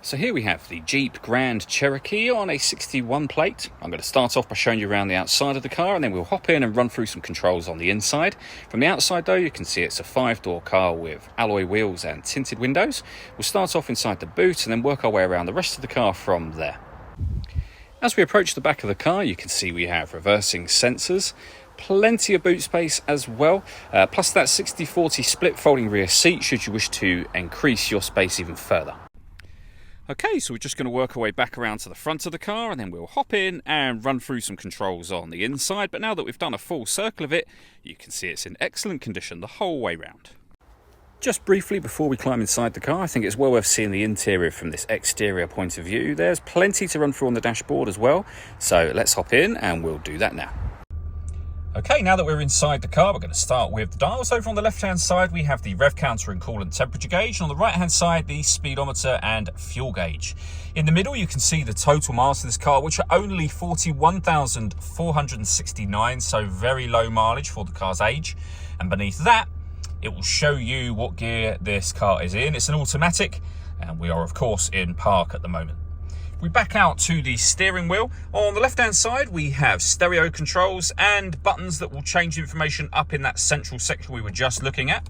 So here we have the Jeep Grand Cherokee on a 61 plate. I'm going to start off by showing you around the outside of the car, and then we'll hop in and run through some controls on the inside. From the outside though, you can see it's a 5-door car with alloy wheels and tinted windows. We'll start off inside the boot and then work our way around the rest of the car from there. As we approach the back of the car, you can see we have reversing sensors, plenty of boot space as well, plus that 60/40 split folding rear seat should you wish to increase your space even further. Okay, so we're just going to work our way back around to the front of the car and then we'll hop in and run through some controls on the inside. But now that we've done a full circle of it, you can see it's in excellent condition the whole way round. Just briefly before we climb inside the car, I think it's well worth seeing the interior from this exterior point of view. There's plenty to run through on the dashboard as well, so let's hop in and we'll do that now. Okay, now that we're inside the car, we're going to start with the dials. Over on the left-hand side, we have the rev counter and coolant temperature gauge. And on the right-hand side, the speedometer and fuel gauge. In the middle, you can see the total miles of this car, which are only 41,469, so very low mileage for the car's age. And beneath that, it will show you what gear this car is in. It's an automatic, and we are, of course, in park at the moment. We back out to the steering wheel. On the left hand side we have stereo controls and buttons that will change information up in that central section we were just looking at.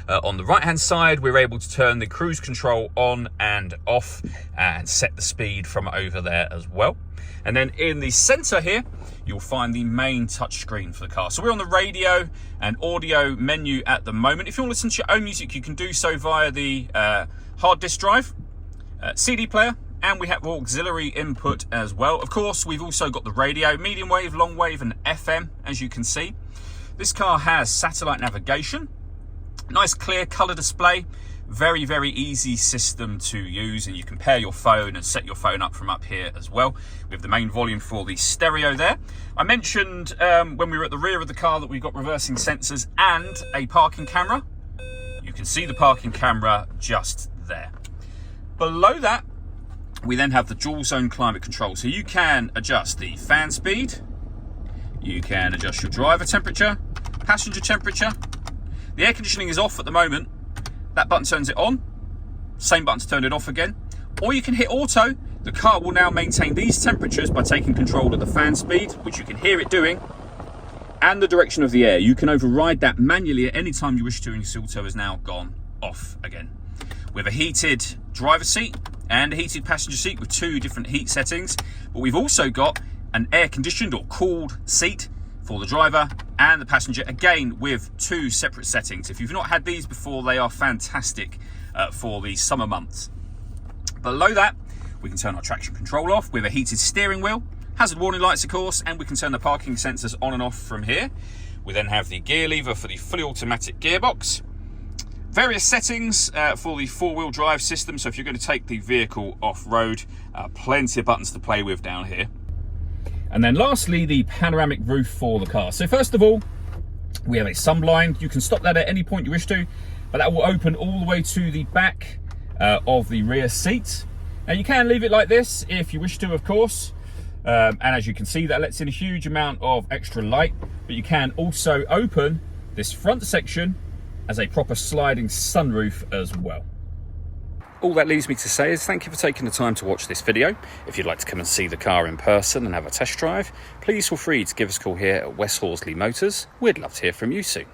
On the right hand side we're able to turn the cruise control on and off and set the speed from over there as well. And then in the center here you'll find the main touchscreen for the car. So we're on the radio and audio menu at the moment. If you want to listen to your own music, you can do so via the hard disk drive, CD player, and we have auxiliary input as well. Of course, we've also got the radio, medium wave, long wave, and FM, as you can see. This car has satellite navigation, nice clear color display, very, very easy system to use, and you can pair your phone and set your phone up from up here as well. We have the main volume for the stereo there. I mentioned when we were at the rear of the car that we've got reversing sensors and a parking camera. You can see the parking camera just there. Below that, we then have the dual zone climate control. So you can adjust the fan speed, you can adjust your driver temperature, passenger temperature. The air conditioning is off at the moment. That button turns it on, same button to turn it off again. Or you can hit auto. The car will now maintain these temperatures by taking control of the fan speed, which you can hear it doing, and the direction of the air. You can override that manually at any time you wish to, and this auto has now gone off again. We have a heated driver's seat and a heated passenger seat with 2 different heat settings, but we've also got an air conditioned or cooled seat for the driver and the passenger, again with 2 separate settings. If you've not had these before, they are fantastic for the summer months. Below that, we can turn our traction control off with a heated steering wheel, hazard warning lights of course, and we can turn the parking sensors on and off from here. We then have the gear lever for the fully automatic gearbox. Various settings for the 4-wheel drive system, so if you're going to take the vehicle off-road, plenty of buttons to play with down here. And then lastly, the panoramic roof for the car. So first of all, we have a sunblind. You can stop that at any point you wish to, but that will open all the way to the back of the rear seat. Now you can leave it like this if you wish to, of course. And as you can see, that lets in a huge amount of extra light, but you can also open this front section as a proper sliding sunroof as well. All that leaves me to say is thank you for taking the time to watch this video. If you'd like to come and see the car in person and have a test drive, please feel free to give us a call here at West Horsley Motors. We'd love to hear from you soon.